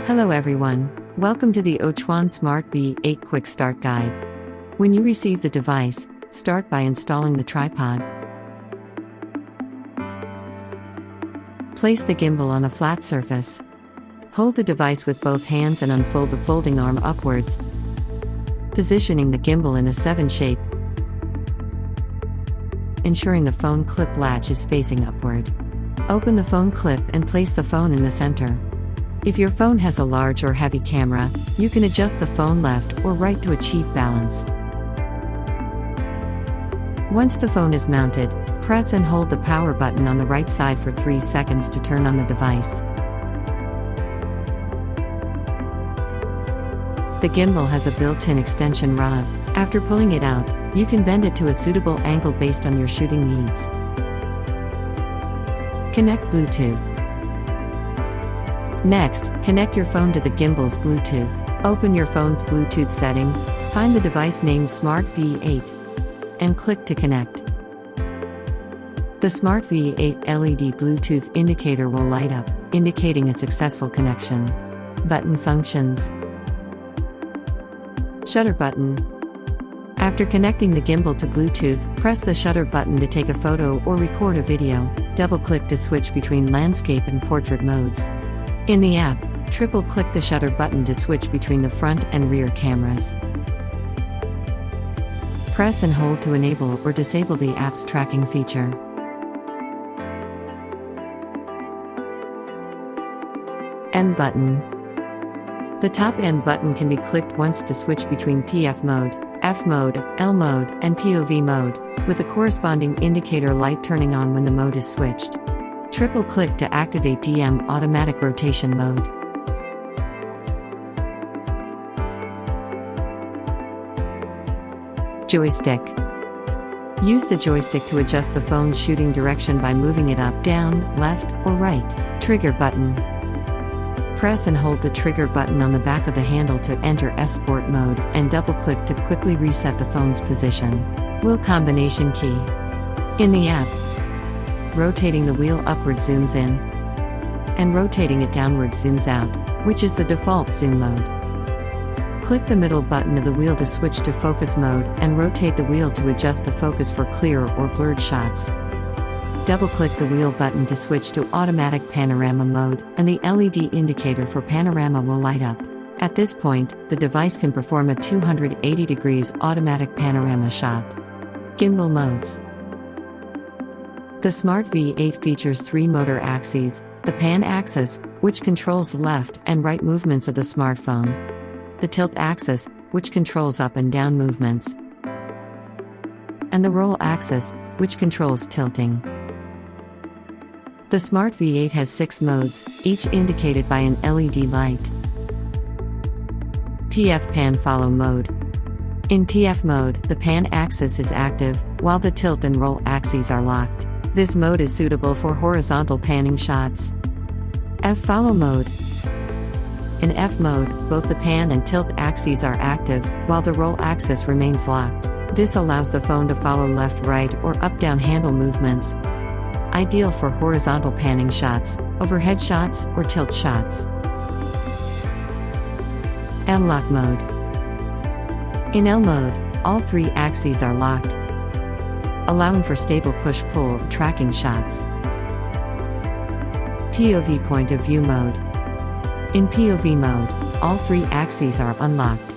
Hello everyone, welcome to the AOCHUAN Smart V8 Quick Start Guide. When you receive the device, start by installing the tripod. Place the gimbal on a flat surface. Hold the device with both hands and unfold the folding arm upwards, positioning the gimbal in a 7 shape, ensuring the phone clip latch is facing upward. Open the phone clip and place the phone in the center. If your phone has a large or heavy camera, you can adjust the phone left or right to achieve balance. Once the phone is mounted, press and hold the power button on the right side for 3 seconds to turn on the device. The gimbal has a built-in extension rod. After pulling it out, you can bend it to a suitable angle based on your shooting needs. Connect Bluetooth. Next, connect your phone to the gimbal's Bluetooth. Open your phone's Bluetooth settings, find the device named Smart V8, and click to connect. The Smart V8 LED Bluetooth indicator will light up, indicating a successful connection. Button functions. Shutter button. After connecting the gimbal to Bluetooth, press the shutter button to take a photo or record a video. Double-click to switch between landscape and portrait modes. In the app, triple-click the shutter button to switch between the front and rear cameras. Press and hold to enable or disable the app's tracking feature. End button. The top end button can be clicked once to switch between PF mode, F mode, L mode, and POV mode, with the corresponding indicator light turning on when the mode is switched. Triple-click to activate DM automatic rotation mode. Joystick. Use the joystick to adjust the phone's shooting direction by moving it up, down, left, or right. Trigger button. Press and hold the trigger button on the back of the handle to enter S-Sport mode, and double-click to quickly reset the phone's position. Wheel combination key. In the app, rotating the wheel upward zooms in, and rotating it downward zooms out, which is the default zoom mode. Click the middle button of the wheel to switch to focus mode, and rotate the wheel to adjust the focus for clear or blurred shots. Double-click the wheel button to switch to automatic panorama mode, and the LED indicator for panorama will light up. At this point, the device can perform a 280 degrees automatic panorama shot. Gimbal modes. The Smart V8 features 3 motor axes: the pan axis, which controls left and right movements of the smartphone; the tilt axis, which controls up and down movements; and the roll axis, which controls tilting. The Smart V8 has 6 modes, each indicated by an LED light. PF Pan Follow Mode. In PF mode, the pan axis is active, while the tilt and roll axes are locked. This mode is suitable for horizontal panning shots. F Follow Mode. In F mode, both the pan and tilt axes are active, while the roll axis remains locked. This allows the phone to follow left-right or up-down handle movements. Ideal for horizontal panning shots, overhead shots, or tilt shots. L Lock Mode. In L mode, all 3 axes are locked, allowing for stable push-pull tracking shots. POV Point of View Mode. In POV mode, all 3 axes are unlocked.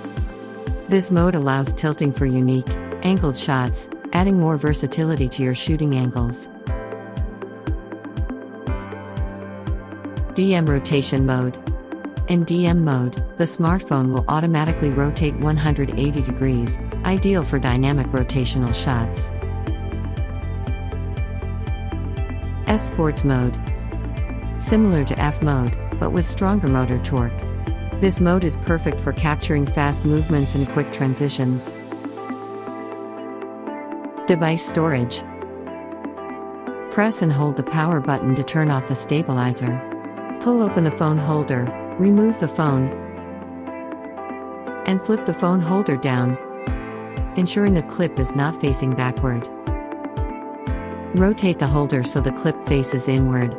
This mode allows tilting for unique, angled shots, adding more versatility to your shooting angles. DM Rotation Mode. In DM mode, the smartphone will automatically rotate 180 degrees, ideal for dynamic rotational shots. S Sports Mode. Similar to F mode, but with stronger motor torque. This mode is perfect for capturing fast movements and quick transitions. Device storage. Press and hold the power button to turn off the stabilizer. Pull open the phone holder, remove the phone, and flip the phone holder down, ensuring the clip is not facing backward. Rotate the holder so the clip faces inward.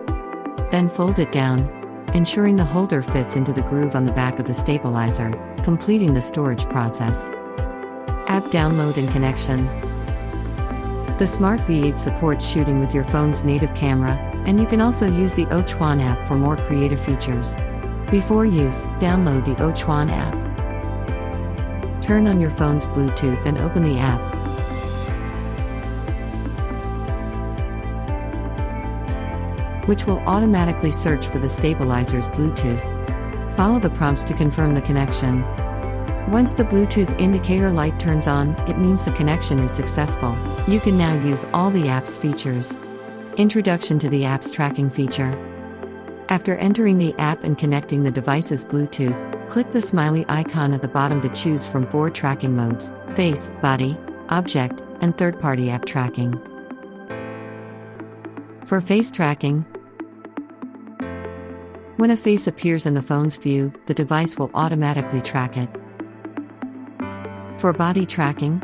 Then fold it down. ensuring the holder fits into the groove on the back of the stabilizer, completing the storage process. App download and connection. The Smart V8 supports shooting with your phone's native camera, and you can also use the AOCHUAN app for more creative features. Before use, download the AOCHUAN app. Turn on your phone's Bluetooth and open the app. Which will automatically search for the stabilizer's Bluetooth. Follow the prompts to confirm the connection. Once the Bluetooth indicator light turns on, it means the connection is successful. You can now use all the app's features. Introduction to the app's tracking feature. After entering the app and connecting the device's Bluetooth, click the smiley icon at the bottom to choose from 4 tracking modes: face, body, object, and third-party app tracking. For face tracking, when a face appears in the phone's view, the device will automatically track it. For body tracking,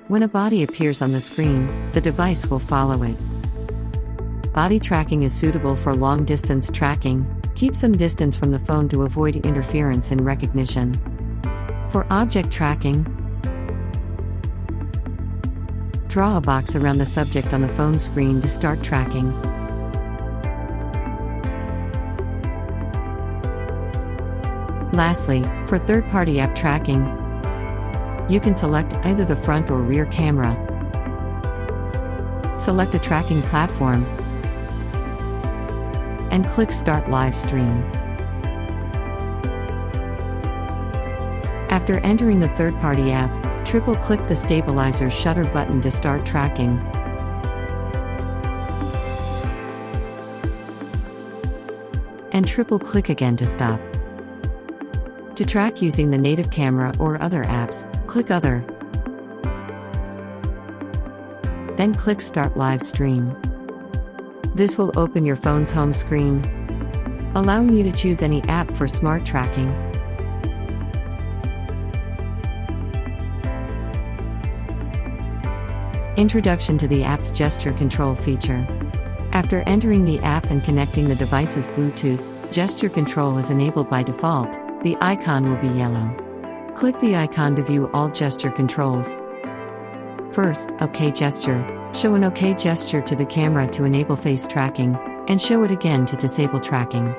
when a body appears on the screen, the device will follow it. Body tracking is suitable for long-distance tracking. Keep some distance from the phone to avoid interference in recognition. For object tracking, draw a box around the subject on the phone screen to start tracking. Lastly, for third-party app tracking, you can select either the front or rear camera. Select a tracking platform and click Start Live Stream. After entering the third-party app, triple-click the stabilizer's shutter button to start tracking. And triple-click again to stop. To track using the native camera or other apps, click Other. Then click Start Live Stream. This will open your phone's home screen, allowing you to choose any app for smart tracking. Introduction to the app's gesture control feature. After entering the app and connecting the device's Bluetooth, gesture control is enabled by default. The icon will be yellow. Click the icon to view all gesture controls. First, OK gesture. Show an OK gesture to the camera to enable face tracking, and show it again to disable tracking.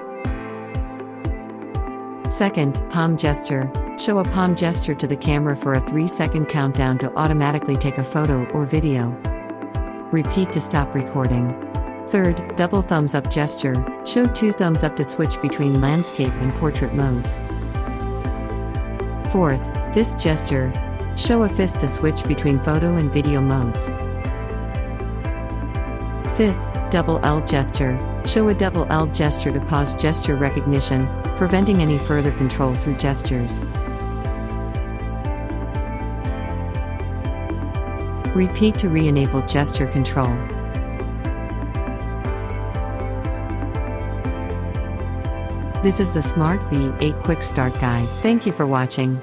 Second, palm gesture. Show a palm gesture to the camera for a 3-second countdown to automatically take a photo or video. Repeat to stop recording. Third, double thumbs up gesture. Show 2 thumbs up to switch between landscape and portrait modes. Fourth, fist gesture. Show a fist to switch between photo and video modes. Fifth, double L gesture. Show a double L gesture to pause gesture recognition, preventing any further control through gestures. Repeat to re-enable gesture control. This is the Smart V8 Quick Start Guide. Thank you for watching.